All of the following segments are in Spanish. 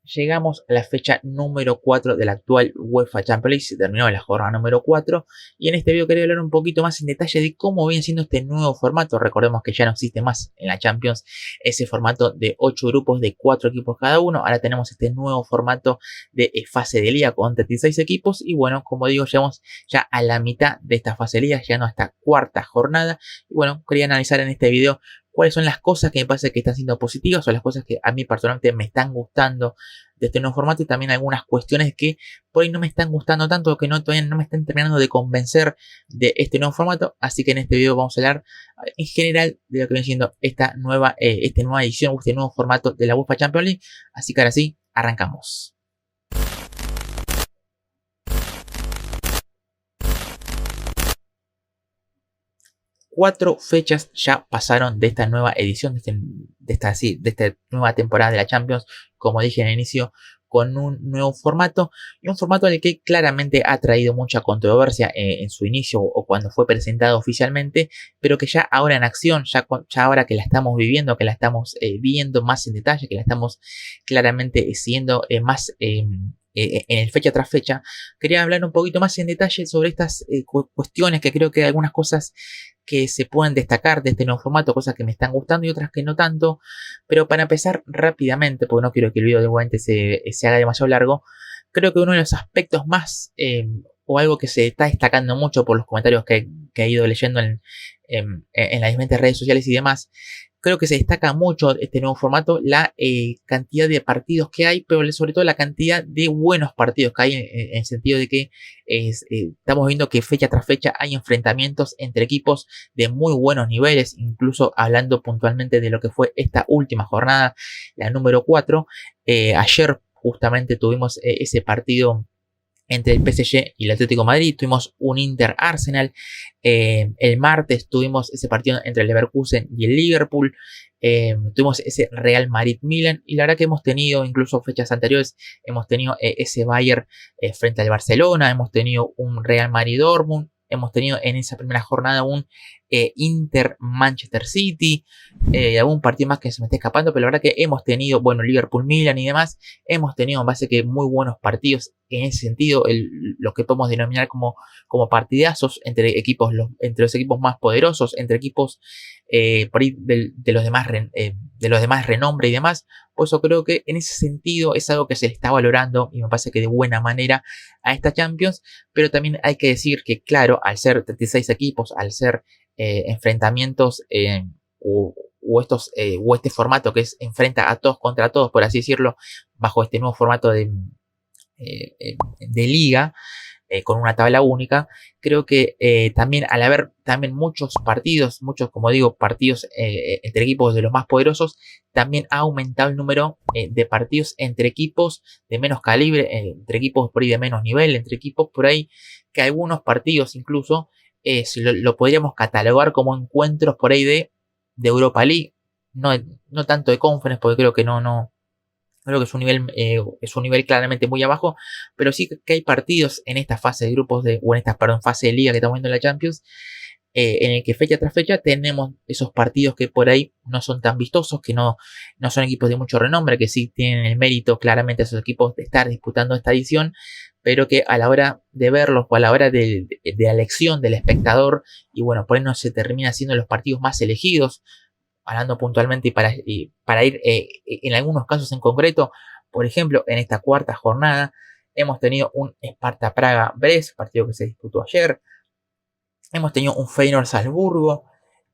llegamos a la fecha número 4 de la actual UEFA Champions League. Se terminó la jornada número 4 y en este video quería hablar un poquito más en detalle de cómo viene siendo este nuevo formato. Recordemos que ya no existe más en la Champions ese formato de 8 grupos de 4 equipos cada uno. Ahora tenemos este nuevo formato de fase de liga con 36 equipos y bueno, como digo, llegamos ya a la mitad de esta fase de liga, llegando a esta cuarta jornada. Y bueno, quería analizar en este video cuáles son las cosas que me parece que están siendo positivas o las cosas que a mí personalmente me están gustando de este nuevo formato y también algunas cuestiones que por ahí no me están gustando tanto o que todavía no me están terminando de convencer de este nuevo formato. Así que en este video vamos a hablar en general de lo que viene siendo esta nueva edición o este nuevo formato de la UEFA Champions League. Así que ahora sí, arrancamos. 4 fechas ya pasaron de esta nueva edición, de esta nueva temporada de la Champions, como dije en el inicio, con un nuevo formato y un formato en el que claramente ha traído mucha controversia en su inicio o cuando fue presentado oficialmente, pero que ya ahora en acción, ya ahora que la estamos viviendo, que la estamos viendo más en detalle, que la estamos claramente siguiendo más en el fecha tras fecha, quería hablar un poquito más en detalle sobre estas cuestiones, que creo que hay algunas cosas que se pueden destacar de este nuevo formato, cosas que me están gustando y otras que no tanto. Pero para empezar rápidamente, porque no quiero que el video igualmente se haga demasiado largo, creo que uno de los aspectos más o algo que se está destacando mucho por los comentarios que he ido leyendo en las diferentes redes sociales y demás, creo que se destaca mucho este nuevo formato, la cantidad de partidos que hay, pero sobre todo la cantidad de buenos partidos que hay, en el sentido de que estamos viendo que fecha tras fecha hay enfrentamientos entre equipos de muy buenos niveles, incluso hablando puntualmente de lo que fue esta última jornada, la número 4. Ayer justamente tuvimos ese partido entre el PSG y el Atlético de Madrid. Tuvimos un Inter-Arsenal. El martes tuvimos ese partido entre el Leverkusen y el Liverpool. Tuvimos ese Real Madrid-Milan. Y la verdad que hemos tenido, incluso fechas anteriores, hemos tenido ese Bayern frente al Barcelona. Hemos tenido un Real Madrid-Dortmund. Hemos tenido en esa primera jornada un Inter-Manchester City, algún partido más que se me está escapando, pero la verdad que hemos tenido, bueno, Liverpool-Milan y demás, hemos tenido en base que muy buenos partidos en ese sentido, lo que podemos denominar como partidazos entre equipos, entre los equipos más poderosos, entre equipos por ahí de los demás renombre y demás. Por eso creo que en ese sentido es algo que se le está valorando y me parece que de buena manera a esta Champions, pero también hay que decir que claro, al ser 36 equipos, al ser enfrentamientos o este formato que es enfrenta a todos contra todos, por así decirlo, bajo este nuevo formato de liga, con una tabla única, creo que también al haber también muchos partidos, como digo, partidos entre equipos de los más poderosos, también ha aumentado el número de partidos entre equipos de menos calibre, entre equipos por ahí de menos nivel, entre equipos por ahí que algunos partidos incluso si lo podríamos catalogar como encuentros por ahí de Europa League, no tanto de Conference, porque creo que creo que es un nivel claramente muy abajo, pero sí que hay partidos en esta fase de grupos o en esta, fase de liga que estamos viendo en la Champions, en el que fecha tras fecha tenemos esos partidos que por ahí no son tan vistosos, que no son equipos de mucho renombre, que sí tienen el mérito claramente esos equipos de estar disputando esta edición, pero que a la hora de verlos o a la hora de la elección del espectador, y bueno, por ahí no se termina siendo los partidos más elegidos, hablando puntualmente y para ir en algunos casos en concreto. Por ejemplo, en esta cuarta jornada hemos tenido un Sparta Praga-Brest, partido que se disputó ayer. Hemos tenido un Feyenoord-Salzburgo.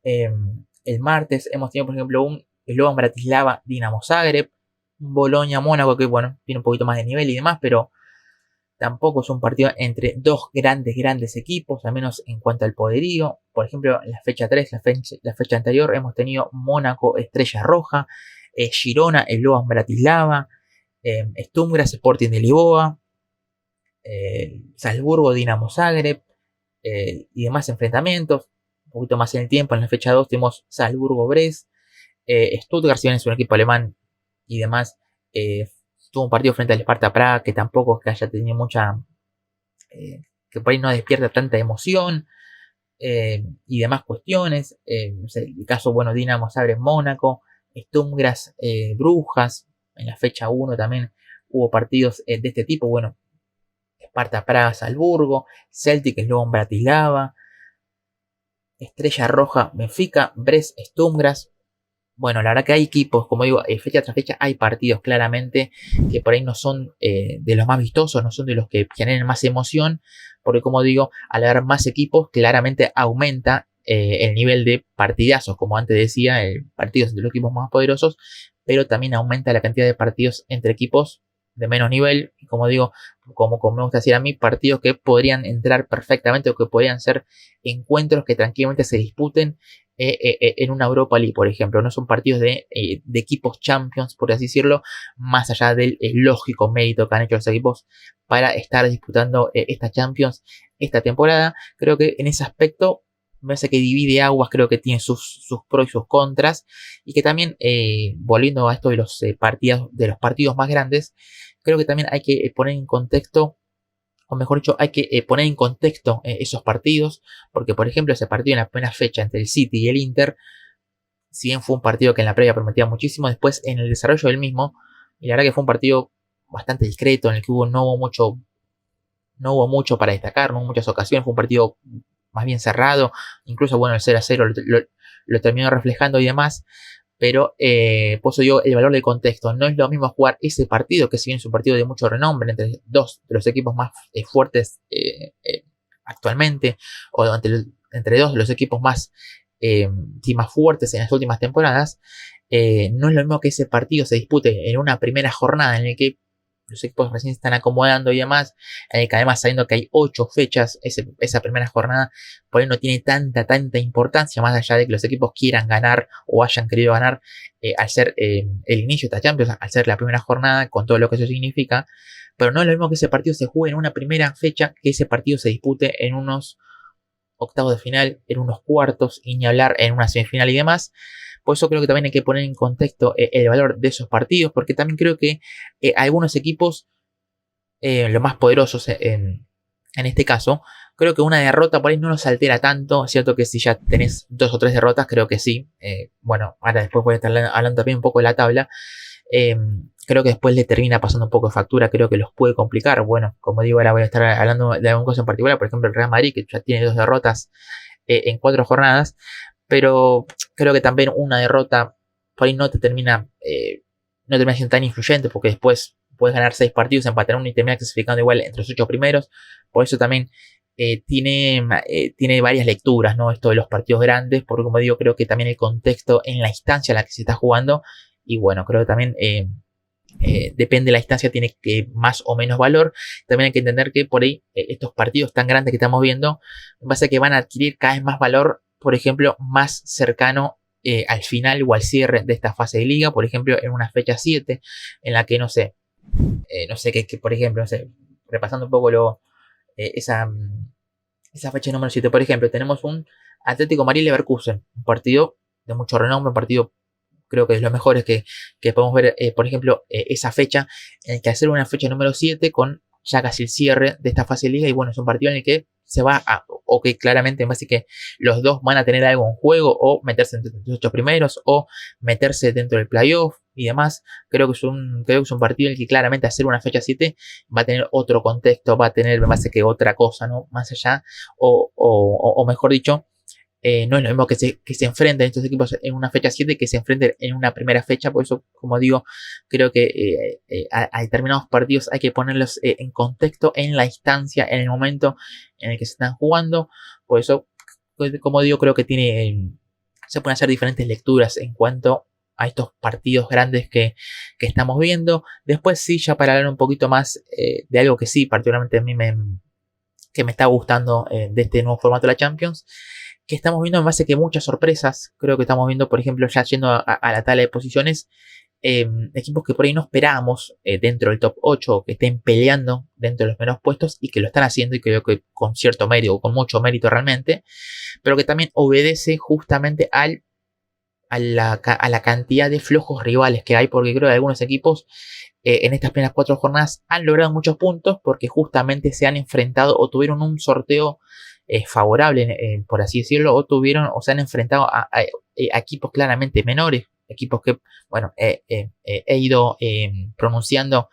El martes hemos tenido, por ejemplo, un Slovan Bratislava-Dinamo Zagreb. Un Boloña-Mónaco que, bueno, tiene un poquito más de nivel y demás, pero tampoco es un partido entre dos grandes equipos, al menos en cuanto al poderío. Por ejemplo, en la fecha 3, la fecha anterior, hemos tenido Mónaco Estrella Roja, Girona Slovan Bratislava, Stuttgart Sporting de Lisboa, Salzburgo Dinamo Zagreb y demás enfrentamientos. Un poquito más en el tiempo, en la fecha 2 tenemos Salzburgo Brest, Stuttgart, si bien es un equipo alemán y demás, tuvo un partido frente al Sparta Praga que tampoco es que haya tenido que por ahí no despierta tanta emoción y demás cuestiones. No sé, el caso, bueno, Dinamo Zagreb Mónaco, Stuttgart Brujas, en la fecha 1 también hubo partidos de este tipo, bueno, Sparta Praga Salzburgo, Celtic Slovan Bratislava, Estrella Roja Benfica, Brest Sturm. Bueno, la verdad que hay equipos, como digo, fecha tras fecha hay partidos claramente que por ahí no son de los más vistosos, no son de los que generen más emoción, porque como digo, al haber más equipos claramente aumenta el nivel de partidazos, como antes decía, partidos entre los equipos más poderosos, pero también aumenta la cantidad de partidos entre equipos de menos nivel, y como digo, como me gusta decir a mí, partidos que podrían entrar perfectamente o que podrían ser encuentros que tranquilamente se disputen en una Europa League, por ejemplo. No son partidos de equipos champions, por así decirlo, más allá del lógico mérito que han hecho los equipos para estar disputando esta Champions esta temporada. Creo que en ese aspecto me parece que divide aguas, creo que tiene sus pros y sus contras, y que también, volviendo a esto de los partidos más grandes, creo que también hay que poner en contexto, o mejor dicho, hay que poner en contexto esos partidos, porque por ejemplo ese partido en la primera fecha entre el City y el Inter, si bien fue un partido que en la previa prometía muchísimo, después en el desarrollo del mismo, y la verdad que fue un partido bastante discreto, en el que no hubo mucho para destacar, no hubo muchas ocasiones, fue un partido más bien cerrado, incluso bueno, el 0-0 lo terminó reflejando y demás, pero por eso digo el valor del contexto. No es lo mismo jugar ese partido, que si bien es un partido de mucho renombre entre dos de los equipos más fuertes actualmente, o entre dos de los equipos más fuertes en las últimas temporadas, no es lo mismo que ese partido se dispute en una primera jornada en la que los equipos recién se están acomodando y demás, en el que además sabiendo que hay 8 fechas, esa primera jornada por ahí no tiene tanta importancia, más allá de que los equipos quieran ganar o hayan querido ganar al ser el inicio de esta Champions, al ser la primera jornada, con todo lo que eso significa, pero no es lo mismo que ese partido se juegue en una primera fecha, que ese partido se dispute en unos octavos de final, en unos cuartos, y ni hablar en una semifinal y demás. Por eso creo que también hay que poner en contexto el valor de esos partidos, porque también creo que algunos equipos, los más poderosos en este caso, creo que una derrota por ahí no nos altera tanto. Es cierto que si ya tenés 2 o 3 derrotas, creo que sí. Bueno, ahora después voy a estar hablando también un poco de la tabla. Creo que después le termina pasando un poco de factura, creo que los puede complicar. Bueno, como digo, ahora voy a estar hablando de algún cosa en particular, por ejemplo el Real Madrid, que ya tiene 2 derrotas en 4 jornadas, pero creo que también una derrota por ahí no termina siendo tan influyente, porque después puedes ganar 6 partidos, empatar uno y terminar clasificando igual entre los 8 primeros. Por eso también tiene varias lecturas, ¿no? Esto de los partidos grandes, porque como digo, creo que también el contexto en la instancia en la que se está jugando, y bueno, creo que también depende de la instancia, tiene más o menos valor. También hay que entender que por ahí estos partidos tan grandes que estamos viendo, va a ser que van a adquirir cada vez más valor, por ejemplo, más cercano al final o al cierre de esta fase de liga, por ejemplo, en una fecha 7, en la que no sé que por ejemplo, no sé, repasando un poco esa fecha número 7, por ejemplo, tenemos un Atlético Madrid-Leverkusen, un partido de mucho renombre, un partido creo que es lo mejor que podemos ver, por ejemplo, esa fecha, en el que hacer una fecha número 7 con ya casi el cierre de esta fase de liga, y bueno, es un partido en el que se va o que claramente me parece que los dos van a tener algo en juego, o meterse entre los 8 primeros, o meterse dentro del playoff y demás. Creo que es un partido en el que claramente hacer una fecha 7 va a tener otro contexto, va a tener, me parece que otra cosa, ¿no? Más allá, o mejor dicho, no es lo mismo que se enfrenten estos equipos en una fecha 7 que se enfrenten en una primera fecha. Por eso, como digo, creo que a determinados partidos hay que ponerlos en contexto, en la instancia, en el momento en el que se están jugando. Por eso, como digo, creo que se pueden hacer diferentes lecturas en cuanto a estos partidos grandes que estamos viendo. Después sí, ya para hablar un poquito más de algo que sí, particularmente a mí que me está gustando de este nuevo formato de la Champions, que estamos viendo, me parece que muchas sorpresas. Creo que estamos viendo, por ejemplo, ya yendo a la tabla de posiciones, equipos que por ahí no esperábamos dentro del top 8, que estén peleando dentro de los menos puestos, y que lo están haciendo, y creo que con cierto mérito, o con mucho mérito realmente, pero que también obedece justamente a la cantidad de flojos rivales que hay, porque creo que algunos equipos en estas primeras 4 jornadas han logrado muchos puntos porque justamente se han enfrentado o tuvieron un sorteo favorable, por así decirlo, o se han enfrentado a equipos claramente menores, equipos que, bueno, he ido pronunciando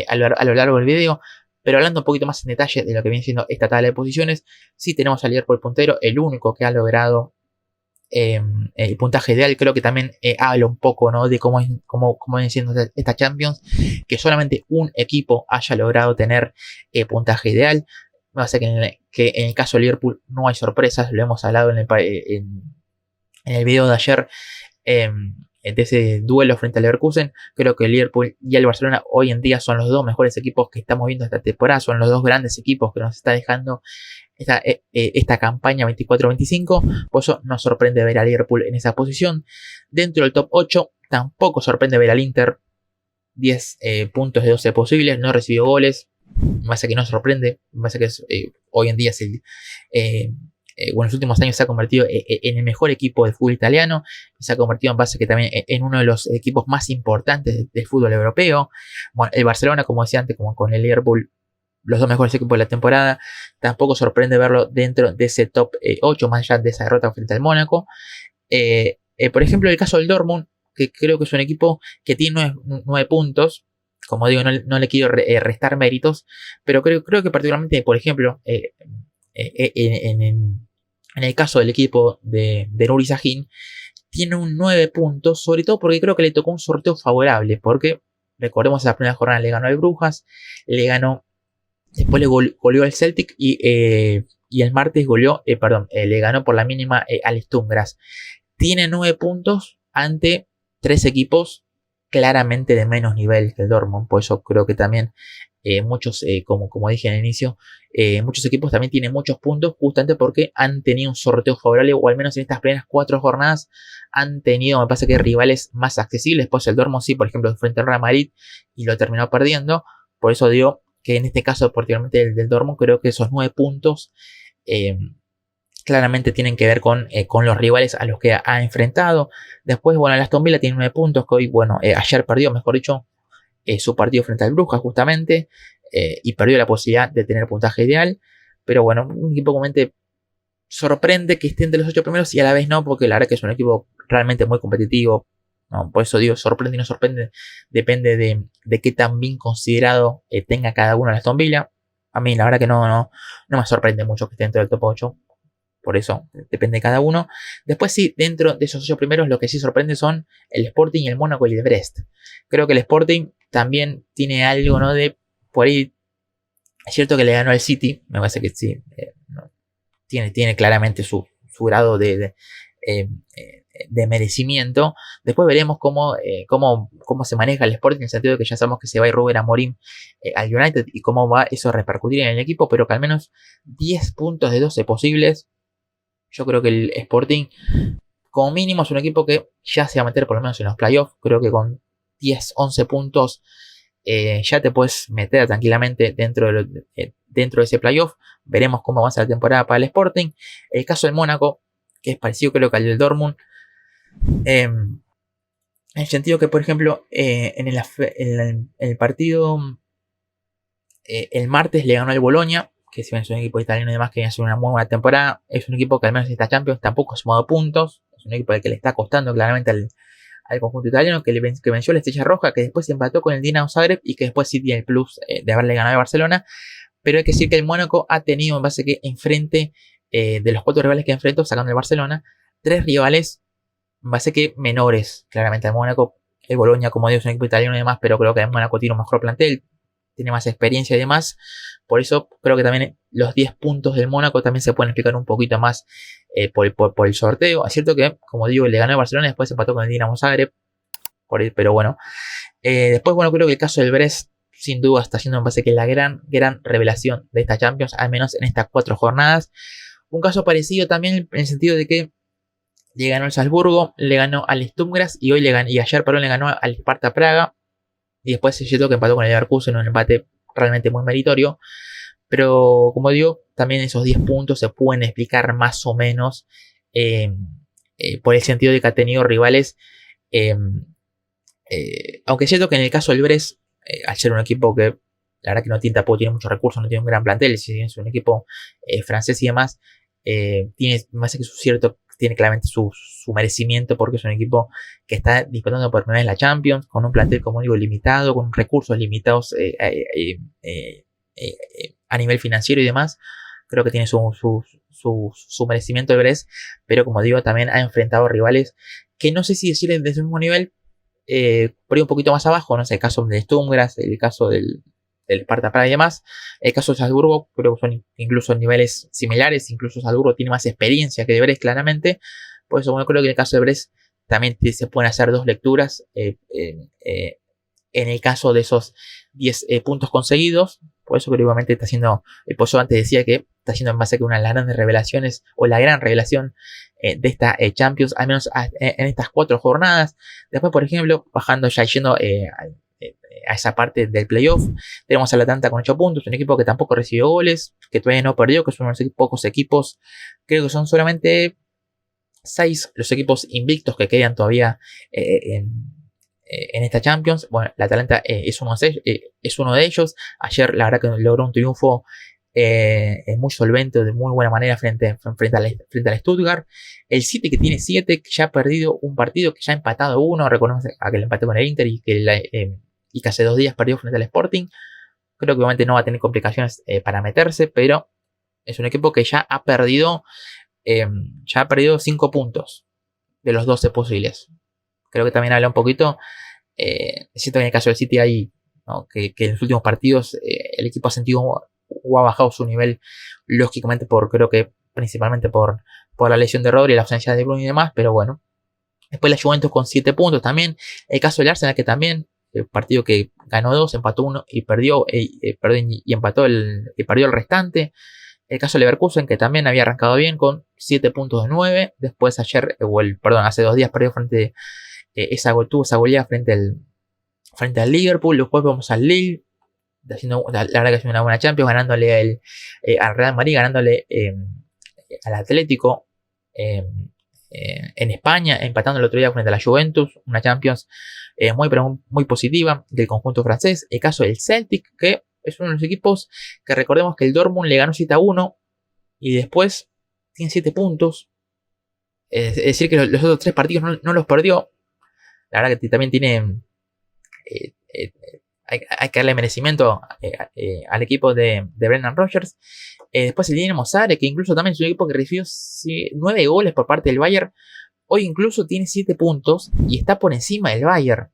a lo largo del video. Pero hablando un poquito más en detalle de lo que viene siendo esta tabla de posiciones, sí tenemos al Liverpool puntero, el único que ha logrado el puntaje ideal. Creo que también habla un poco, ¿no?, de cómo viene siendo esta Champions, que solamente un equipo haya logrado tener puntaje ideal. Va a ser que en el caso de Liverpool no hay sorpresas, lo hemos hablado en el video de ayer, de ese duelo frente al Leverkusen. Creo que el Liverpool y el Barcelona hoy en día son los dos mejores equipos que estamos viendo esta temporada, son los dos grandes equipos que nos está dejando esta campaña 24-25, por eso nos sorprende ver a Liverpool en esa posición. Dentro del top 8 tampoco sorprende ver al Inter, 10 puntos de 12 posibles, no recibió goles, me parece que no sorprende, me parece que hoy en día es en los últimos años se ha convertido en el mejor equipo de fútbol italiano, se ha convertido en base que también en uno de los equipos más importantes del fútbol europeo. Bueno, el Barcelona, como decía antes, como con el Liverpool, los dos mejores equipos de la temporada, tampoco sorprende verlo dentro de ese top 8, más allá de esa derrota frente al Mónaco. Por ejemplo, el caso del Dortmund, que creo que es un equipo que tiene 9 puntos, como digo, no le quiero restar méritos, pero creo que particularmente, por ejemplo, en el caso del equipo de Nuri Sahin, tiene un 9 puntos, sobre todo porque creo que le tocó un sorteo favorable, porque recordemos, la primera jornada le ganó al Brujas, después le goleó al Celtic y el martes le ganó por la mínima al Sturm Graz. Tiene 9 puntos ante 3 equipos claramente de menos nivel que el Dortmund, por eso creo que también muchos, como dije en el inicio, muchos equipos también tienen muchos puntos justamente porque han tenido un sorteo favorable, o al menos en estas primeras 4 jornadas han tenido, me parece que, rivales más accesibles. Pues el Dortmund sí, por ejemplo, frente al Real Madrid, y lo terminó perdiendo. Por eso digo que en este caso, particularmente del Dortmund, creo que esos 9 puntos claramente tienen que ver con los rivales a los que ha enfrentado. Después, bueno, el Aston Villa tiene 9 puntos, que hoy, bueno, ayer perdió, mejor dicho, su partido frente al Brujas justamente, y perdió la posibilidad de tener puntaje ideal. Pero bueno, un equipo comúnmente sorprende que esté entre los 8 primeros y a la vez no, porque la verdad que es un equipo realmente muy competitivo. No, por eso digo, sorprende y no sorprende, depende de qué tan bien considerado tenga cada uno el Aston Villa. A mí la verdad que no me sorprende mucho que esté dentro del top 8. Por eso depende de cada uno. Después sí, dentro de esos 8 primeros, lo que sí sorprende son el Sporting, el Mónaco y el Brest. Creo que el Sporting también tiene algo, ¿no?, de por ahí. Es cierto que le ganó al City, me parece que sí, ¿no? Tiene claramente su grado de merecimiento. Después veremos cómo se maneja el Sporting, en el sentido de que ya sabemos que se va a ir Rubén Amorim al United, y cómo va eso a repercutir en el equipo, pero que al menos 10 puntos de 12 posibles. Yo creo que el Sporting, como mínimo, es un equipo que ya se va a meter por lo menos en los playoffs. Creo que con 10, 11 puntos ya te puedes meter tranquilamente dentro de ese playoff. Veremos cómo avanza la temporada para el Sporting. El caso del Mónaco, que es parecido creo que al del Dortmund, en el sentido que, por ejemplo, en el partido el martes le ganó al Bologna, que si bien es un equipo italiano y demás que viene a hacer una muy buena temporada, es un equipo que al menos en esta Champions tampoco ha sumado puntos. Es un equipo al que le está costando claramente al conjunto italiano, que venció a la Estrella Roja, que después se empató con el Dinamo Zagreb y que después sí tiene el plus de haberle ganado a Barcelona. Pero hay que decir que el Mónaco ha tenido, en base que enfrente de los 4 rivales que enfrentó, sacando el Barcelona, 3 rivales, en base que menores claramente al Mónaco. El Bologna, como digo, es un equipo italiano y demás, pero creo que el Mónaco tiene un mejor plantel, tiene más experiencia y demás. Por eso creo que también los 10 puntos del Mónaco también se pueden explicar un poquito más por el sorteo. Es cierto que, como digo, le ganó a Barcelona y después se empató con el Dinamo Zagreb. Pero bueno. Después, bueno, creo que el caso del Brest, sin duda, está siendo, me parece que, la gran revelación de esta Champions, al menos en estas 4 jornadas. Un caso parecido también en el sentido de que le ganó al Salzburgo, le ganó al Sturm Graz y ayer le ganó al Sparta Praga. Y después es cierto que empató con el Leverkusen en un empate realmente muy meritorio. Pero como digo, también esos 10 puntos se pueden explicar más o menos por el sentido de que ha tenido rivales. Aunque es cierto que en el caso del Brest, al ser un equipo que la verdad que no tampoco tiene muchos recursos, no tiene un gran plantel, si es un equipo francés y demás, tiene más que su cierto tiene claramente su merecimiento porque es un equipo que está disputando por primera vez la Champions, con un plantel, como digo, limitado, con recursos limitados a nivel financiero y demás. Creo que tiene su merecimiento el Brest, pero como digo, también ha enfrentado rivales que no sé si decirles de su mismo nivel, por ahí un poquito más abajo, no sé, el caso del Sturm, el caso del Sparta Praga y demás. El caso de Salzburgo, creo que son incluso niveles similares, incluso Salzburgo tiene más experiencia que de Brest claramente. Por eso, bueno, creo que en el caso de Brest también se pueden hacer dos lecturas. En el caso de esos 10 puntos conseguidos, por eso creo que igualmente está haciendo, por eso antes decía que está haciendo en base a que una de las grandes revelaciones, o la gran revelación de esta Champions, al menos en estas 4 jornadas. Después, por ejemplo, bajando ya yendo a esa parte del playoff, tenemos al Atalanta con 8 puntos, un equipo que tampoco recibió goles, que todavía no perdió, que son unos pocos equipos, creo que son solamente 6 los equipos invictos que quedan todavía en esta Champions. Bueno, la Atalanta es uno de ellos. Ayer la verdad que logró un triunfo muy solvente, de muy buena manera frente al Stuttgart. El City, que tiene 7, que ya ha perdido un partido, que ya ha empatado uno, reconoce a que le empató con el Inter y que hace 2 días perdió frente al Sporting. Creo que obviamente no va a tener complicaciones para meterse, pero es un equipo que ya ha perdido 5 puntos de los 12 posibles. Creo que también habla un poquito. Siento que en el caso del City hay, ¿no?, que en los últimos partidos el equipo ha sentido o ha bajado su nivel, lógicamente creo que principalmente por la lesión de Rodri y la ausencia de Bruno y demás, pero bueno. Después la Juventus con 7 puntos también. El caso del Arsenal, que también, el partido que ganó 2, empató 1 y perdió, y empató y perdió el restante. El caso de Leverkusen, que también había arrancado bien con 7 puntos de 9. Después hace 2 días perdió tuvo esa goleada frente al Liverpool. Después vamos al Lille, la verdad que es una buena Champions, ganándole al Real Madrid, ganándole al Atlético en España, empatando el otro día frente a la Juventus. Una Champions muy positiva del conjunto francés. El caso del Celtic, que es uno de los equipos que recordemos que el Dortmund le ganó 7-1 y después tiene 7 puntos. Es decir, que los otros 3 partidos no los perdió. La verdad que también tiene hay que darle merecimiento al equipo de Brendan Rodgers. Después el Dinamo Zagreb, que incluso también es un equipo que recibió 9 goles por parte del Bayern. Hoy incluso tiene 7 puntos y está por encima del Bayern.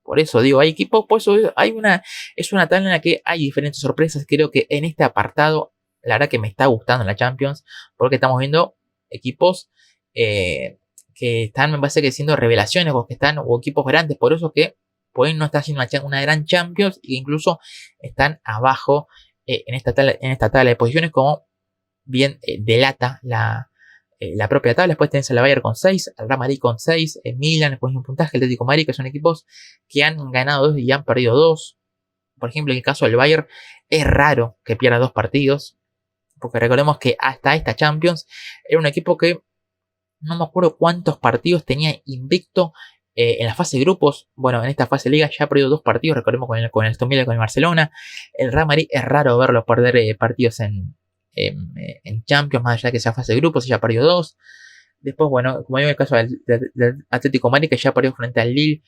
Por eso digo, hay equipos, por eso es una tabla en la que hay diferentes sorpresas. Creo que en este apartado, la verdad que me está gustando la Champions, porque estamos viendo equipos que están, me parece que siendo revelaciones, o equipos grandes, por eso que por ahí no está haciendo una gran Champions, e incluso están abajo en esta tabla de posiciones, como bien delata la propia tabla. Después tenés al Bayern con 6, al Real Madrid con 6, el Milan después un puntaje, el Atlético de Madrid, que son equipos que han ganado 2 y han perdido 2. Por ejemplo, en el caso del Bayern es raro que pierda 2 partidos, porque recordemos que hasta esta Champions era un equipo que no me acuerdo cuántos partidos tenía invicto en la fase de grupos. Bueno, en esta fase de liga ya ha perdido 2 partidos, recordemos con el Aston Villa y con el Barcelona. El Real Madrid es raro verlo perder partidos en Champions, más allá de que sea fase de grupos, y ya perdió 2. Después, bueno, como digo, en el caso del Atlético de Madrid, que ya perdió frente al Lille,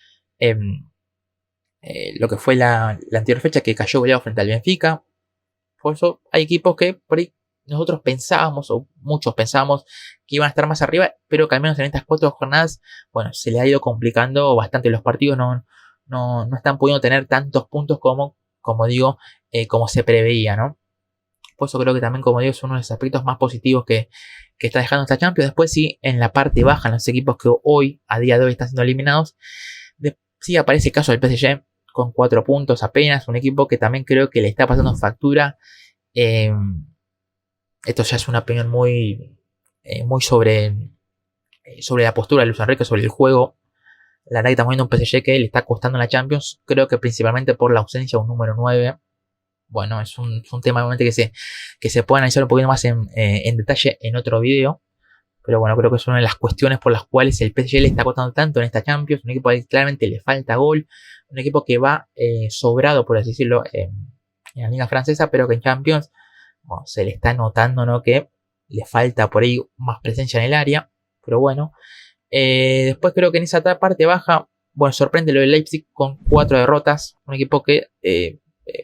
lo que fue la anterior fecha, que cayó goleado frente al Benfica. Por eso hay equipos que por ahí nosotros pensábamos, o muchos pensábamos, que iban a estar más arriba, pero que al menos en estas 4 jornadas, bueno, se le ha ido complicando bastante los partidos. No están pudiendo tener tantos puntos como digo, como se preveía, ¿no? Por eso creo que también, como digo, es uno de los aspectos más positivos que está dejando esta Champions. Después sí, en la parte baja, en los equipos que a día de hoy están siendo eliminados, sí aparece el caso del PSG con 4 puntos apenas, un equipo que también creo que le está pasando factura. Esto ya es una opinión muy sobre la postura de Luis Enrique, sobre el juego. La verdad que estamos viendo un PSG que le está costando en la Champions, creo que principalmente por la ausencia de un número 9. Bueno, es un tema obviamente que se puede analizar un poquito más en detalle en otro video. Pero bueno, creo que es una de las cuestiones por las cuales el PSG le está costando tanto en esta Champions. Un equipo que claramente le falta gol. Un equipo que va sobrado, por así decirlo, en la liga francesa, pero que en Champions, bueno, se le está notando, ¿no?, que le falta por ahí más presencia en el área. pero bueno. Después creo que en esa parte baja, bueno, sorprende lo del Leipzig con 4 derrotas. Un equipo que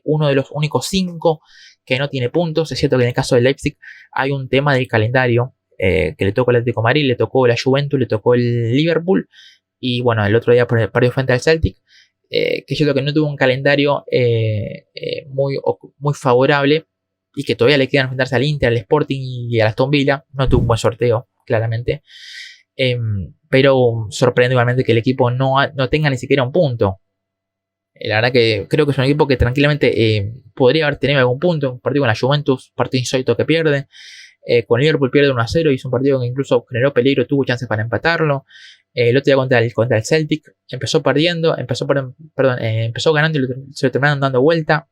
uno de los únicos 5 que no tiene puntos. Es cierto que en el caso del Leipzig hay un tema del calendario, que le tocó el Atlético de Madrid, le tocó la Juventus, le tocó el Liverpool. Y bueno, el otro día perdió frente al Celtic. Que es cierto que no tuvo un calendario muy favorable. Y que todavía le quedan enfrentarse al Inter, al Sporting y al Aston Villa. No tuvo un buen sorteo, claramente. Pero sorprende igualmente que el equipo no tenga ni siquiera un punto. La verdad que creo que es un equipo que tranquilamente podría haber tenido algún punto. Un partido con la Juventus, partido insólito que pierde. Con Liverpool pierde 1-0 y es un partido que incluso generó peligro, tuvo chances para empatarlo. El otro día contra el Celtic empezó perdiendo, empezó ganando y se lo terminaron dando vuelta.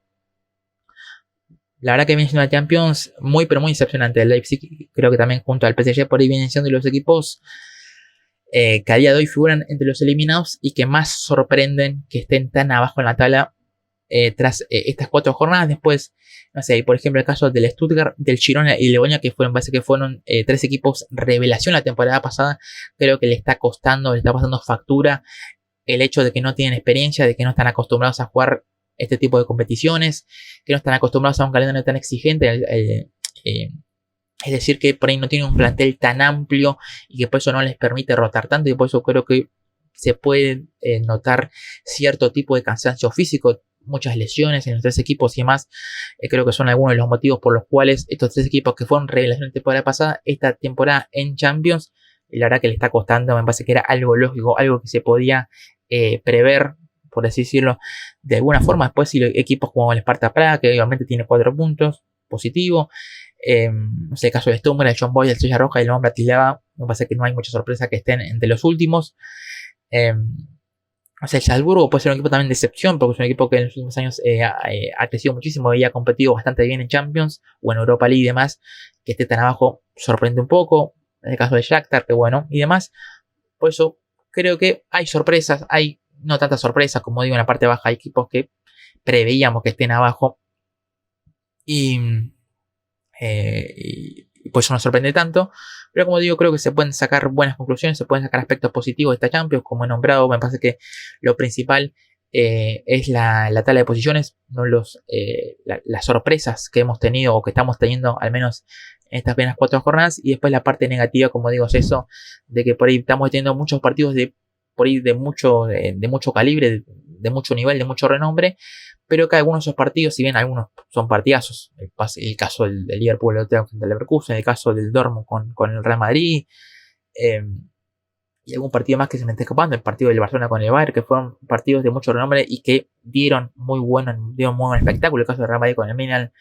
La verdad que viene siendo una Champions muy pero muy decepcionante del Leipzig. Creo que también junto al PSG por ahí vienen siendo los equipos que a día de hoy figuran entre los eliminados y que más sorprenden que estén tan abajo en la tabla tras estas 4 jornadas. Después, no sé, por ejemplo el caso del Stuttgart, del Girona y Leonia, que fueron 3 equipos revelación la temporada pasada. Creo que le está pasando factura el hecho de que no tienen experiencia, de que no están acostumbrados a jugar este tipo de competiciones, que no están acostumbrados a un calendario tan exigente. Es decir, que por ahí no tienen un plantel tan amplio y que por eso no les permite rotar tanto, y por eso creo que se puede notar cierto tipo de cansancio físico, muchas lesiones en los 3 equipos y demás. Creo que son algunos de los motivos por los cuales estos 3 equipos que fueron revelación la temporada pasada, esta temporada en Champions, la verdad que le está costando. Me parece que era algo lógico, algo que se podía prever, por así decirlo, de alguna forma. Después, si equipos como el Sparta Praga, que obviamente tiene 4 puntos, positivo. No sé, el caso de Stuttgart, el John Boy, el Estrella Roja y el Lyon Bratislava, me parece que no hay mucha sorpresa que estén entre los últimos. O sea, el Salzburgo puede ser un equipo también de excepción, porque es un equipo que en los últimos años ha crecido muchísimo y ha competido bastante bien en Champions o en Europa League y demás. Que esté tan abajo sorprende un poco. En el caso de Shakhtar, que bueno, y demás. Por eso creo que hay sorpresas, hay no tantas sorpresas, como digo, en la parte baja hay equipos que preveíamos que estén abajo. Y pues eso no sorprende tanto. Pero como digo, creo que se pueden sacar buenas conclusiones, se pueden sacar aspectos positivos de esta Champions. Como he nombrado, me parece que lo principal es la tabla de posiciones, no las sorpresas que hemos tenido o que estamos teniendo, al menos en estas primeras 4 jornadas. Y después la parte negativa, como digo, es eso, de que por ahí estamos teniendo muchos partidos de mucho calibre, de mucho nivel, de mucho renombre. Pero que algunos de esos partidos, si bien algunos son partidazos, el caso del Liverpool frente al Leverkusen, el caso del Dortmund con el Real Madrid, y algún partido más que se me está escapando, el partido del Barcelona con el Bayern, que fueron partidos de mucho renombre y que dieron muy buen espectáculo. El caso del Real Madrid con el Milan,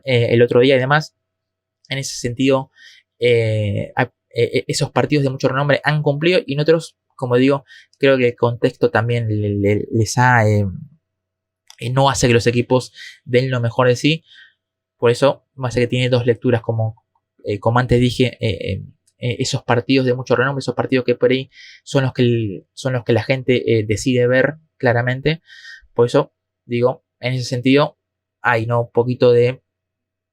el otro día y demás. En ese sentido, esos partidos de mucho renombre han cumplido, y en otros, como digo, creo que el contexto también les ha... no hace que los equipos den lo mejor de sí. Por eso me hace que tiene 2 lecturas, como antes dije. Esos partidos de mucho renombre, esos partidos que por ahí son los que la gente decide ver claramente. Por eso digo, en ese sentido hay un poquito de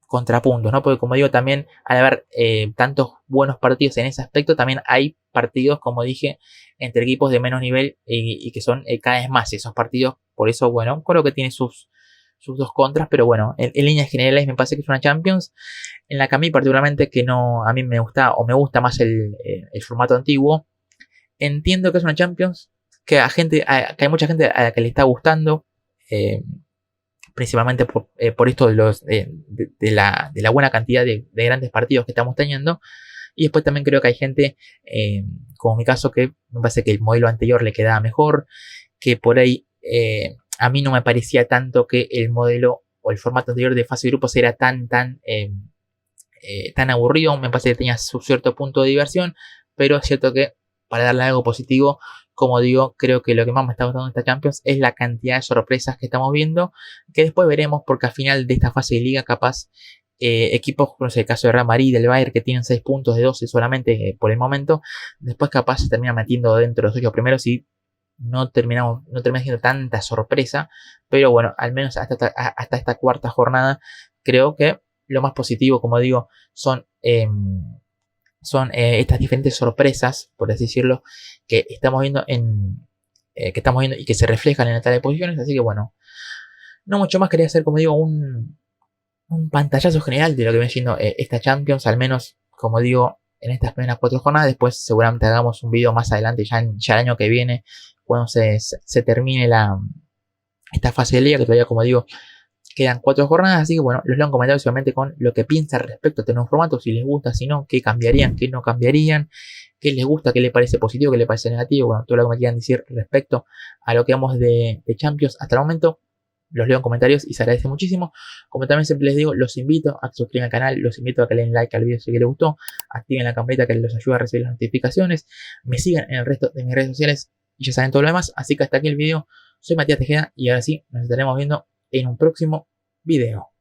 contrapuntos, ¿no? Porque como digo, también al haber tantos buenos partidos en ese aspecto, también hay partidos, como dije, entre equipos de menos nivel y que son cada vez más esos partidos. Por eso, bueno, creo que tiene sus 2 contras, pero bueno, en líneas generales me parece que es una Champions en la que a mí particularmente, que no, a mí me gusta o me gusta más el formato antiguo. Entiendo que es una Champions que que hay mucha gente a la que le está gustando, principalmente por esto de la buena cantidad de grandes partidos que estamos teniendo. Y después también creo que hay gente, como mi caso, que me parece que el modelo anterior le quedaba mejor, que por ahí a mí no me parecía tanto que el modelo o el formato anterior de fase de grupos era tan aburrido. Me parece que tenía su cierto punto de diversión, pero es cierto que para darle algo positivo, como digo, creo que lo que más me está gustando en esta Champions es la cantidad de sorpresas que estamos viendo, que después veremos, porque al final de esta fase de liga, capaz equipos, no sé, el caso de Real Madrid, del Bayern, que tienen 6 puntos de 12 solamente por el momento, después capaz se termina metiendo dentro de los 8 primeros y no termina siendo tanta sorpresa. Pero bueno, al menos hasta esta 4ª jornada, creo que lo más positivo, como digo, son son estas diferentes sorpresas, por así decirlo, que estamos viendo y que se reflejan en la tabla de posiciones. Así que bueno, no mucho más, quería hacer, como digo, un pantallazo general de lo que viene siendo esta Champions, al menos, como digo, en estas primeras 4 jornadas. Después seguramente hagamos un video más adelante, ya el año que viene, cuando se termine esta fase de liga, que todavía, como digo, quedan 4 jornadas. Así que bueno, los leo en comentarios solamente con lo que piensan respecto a este nuevo formato, si les gusta, si no, qué cambiarían, qué no cambiarían, qué les gusta, qué les parece positivo, qué les parece negativo. Bueno, todo lo que me quieran decir respecto a lo que vamos de Champions hasta el momento, los leo en comentarios y se agradece muchísimo. Como también siempre les digo, los invito a que suscriban al canal, los invito a que le den like al video si les gustó, activen la campanita que les ayuda a recibir las notificaciones, me sigan en el resto de mis redes sociales y ya saben todo lo demás. Así que hasta aquí el video. Soy Matías Tejeda y ahora sí, nos estaremos viendo en un próximo video.